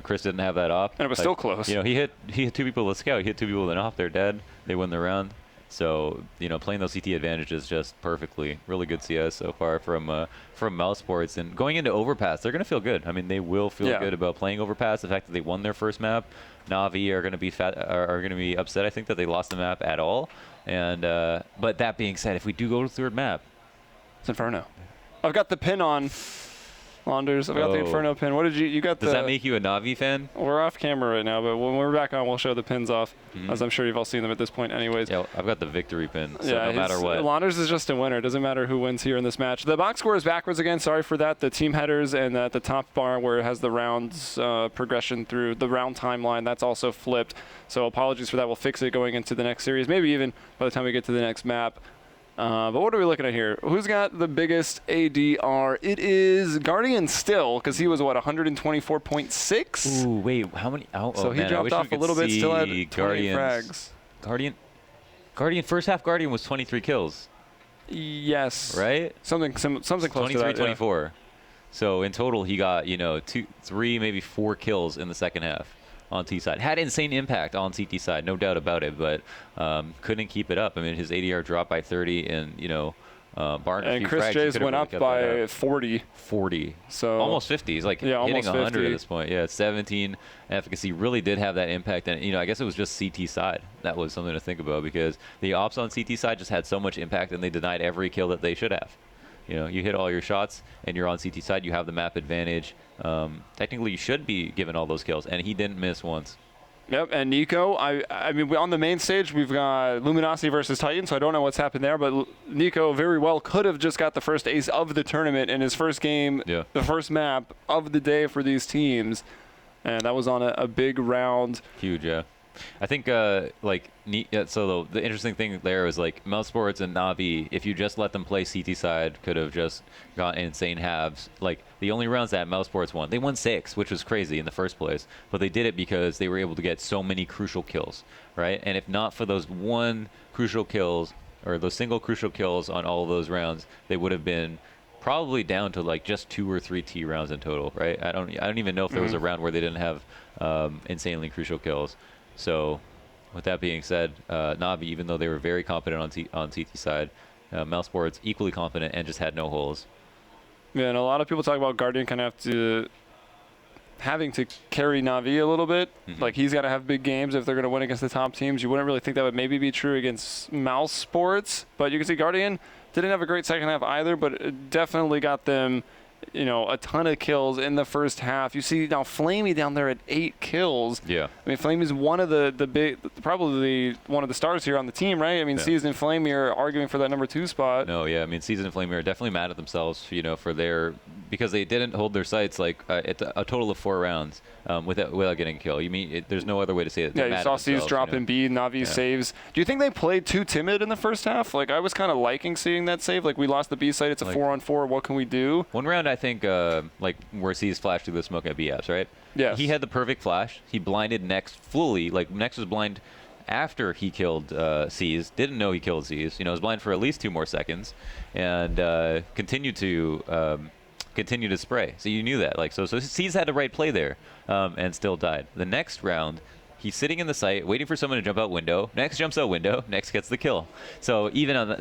Chris didn't have that op. And it was still close. He hit 2 people with a scout. He hit 2 people with an op. They're dead. They win the round. So, playing those CT advantages just perfectly. Really good CS so far from Mousesports. And going into Overpass, they're going to feel good. I mean, they will feel good about playing Overpass. The fact that they won their first map. Navi are going to be upset, I think, that they lost the map at all. And but that being said, if we do go to the 3rd map, it's Inferno. I've got the pin on. Launders, I've got the Inferno pin. What did you got? Does that make you a Navi fan? We're off camera right now, but when we're back on, we'll show the pins off, as I'm sure you've all seen them at this point anyways. Yeah, I've got the victory pin, so no matter what. Launders is just a winner. It doesn't matter who wins here in this match. The box score is backwards again. Sorry for that. The team headers and at the top bar where it has the rounds progression through the round timeline, that's also flipped. So apologies for that. We'll fix it going into the next series, maybe even by the time we get to the next map. But what are we looking at here? Who's got the biggest ADR? It is Guardian still, because he was, what, 124.6? Ooh, wait, how many? So he dropped off a little bit, still had 20 frags. Guardian, first half Guardian was 23 kills. Yes. Right? Something close to that. 23, 24. Yeah. So in total, he got, 2, 3, maybe 4 kills in the second half on T side. Had insane impact on CT side, no doubt about it, but couldn't keep it up. I mean, his ADR dropped by 30, and barring a few Chris frags, J's went up by 40. 40. So almost 50. He's like hitting 100 50 at this point. Yeah, 17 efficacy really did have that impact, and I guess it was just CT side. That was something to think about, because the ops on CT side just had so much impact, and they denied every kill that they should have. You hit all your shots, and you're on CT side. You have the map advantage. Technically, you should be given all those kills, and he didn't miss once. Yep, and Nico, I mean, on the main stage, we've got Luminosity versus Titan, so I don't know what's happened there, but Nico very well could have just got the first ace of the tournament in his first game, the first map of the day for these teams, and that was on a big round. Huge, yeah. I think, so the interesting thing there is, like, Mousesports and Navi, if you just let them play CT side, could have just got insane halves. Like, the only rounds that Mousesports won, they won 6, which was crazy in the first place, but they did it because they were able to get so many crucial kills, right? And if not for those crucial kills, or those single crucial kills on all of those rounds, they would have been probably down to, like, just 2 or 3 T rounds in total, right? I don't even know if there was a round where they didn't have insanely crucial kills. So, with that being said, Navi, even though they were very confident on CT side, Mousesports equally confident and just had no holes. Yeah, and a lot of people talk about Guardian kind of having to carry Navi a little bit. Like, he's got to have big games if they're going to win against the top teams. You wouldn't really think that would maybe be true against Mousesports, but you can see Guardian didn't have a great second half either, but it definitely got them a ton of kills in the first half. You see now Flamey down there at 8 kills. Yeah. I mean, Flamey's one of the big, probably one of the stars here on the team, right? I mean, Season and Flamey are arguing for that number 2 spot. No, yeah. I mean, Season and Flamey are definitely mad at themselves, because they didn't hold their sights, like, a total of 4 rounds without getting a kill. There's no other way to say it. Yeah, you saw Seas drop in B, Navi saves. Do you think they played too timid in the first half? Like, I was kind of liking seeing that save. Like, we lost the B site. It's a 4-on-4. What can we do? One round, I think, where Seas flashed through the smoke at B-apps, right? Yes. He had the perfect flash. He blinded Next fully. Like, Next was blind after he killed Seas. Didn't know he killed Seas. Was blind for at least 2 more seconds, and continued to spray. So you knew that. Like, so Seas had the right play there, and still died. The next round, he's sitting in the site, waiting for someone to jump out window. Next jumps out window. Next gets the kill. So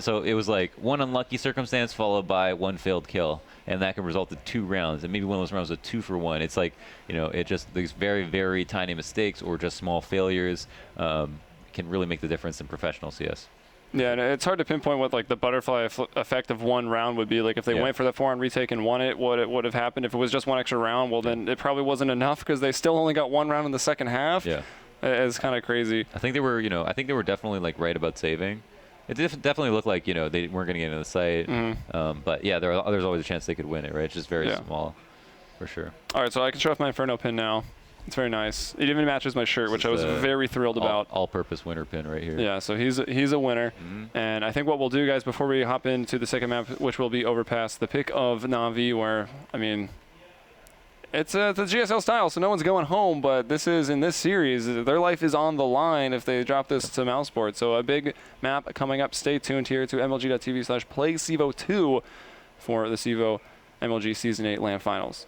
so it was like one unlucky circumstance followed by one failed kill, and that can result in 2 rounds. And maybe one of those rounds was 2 for 1. It's like, it just, these very, very tiny mistakes or just small failures can really make the difference in professional CS. Yeah, and it's hard to pinpoint what, like, the butterfly effect of one round would be. Like, if they went for the 4-on retake and won it, what would have happened? If it was just 1 extra round, well, then it probably wasn't enough, because they still only got 1 round in the second half. Yeah. It's kind of crazy. I think they were, definitely, like, right about saving. It definitely looked like, they weren't going to get into the site. But, yeah, there's always a chance they could win it, right? It's just very small, for sure. All right, so I can show off my Inferno pin now. It's very nice. It even matches my shirt, which I was very thrilled about. All-purpose winner pin right here. Yeah, so he's a winner. And I think what we'll do, guys, before we hop into the second map, which will be Overpass, the pick of Navi, where, I mean, it's the GSL style, so no one's going home, but in this series, their life is on the line if they drop this to Mousesports. So a big map coming up. Stay tuned here to MLG.tv/PlayCEVO2 for the CEVO MLG Season 8 LAN Finals.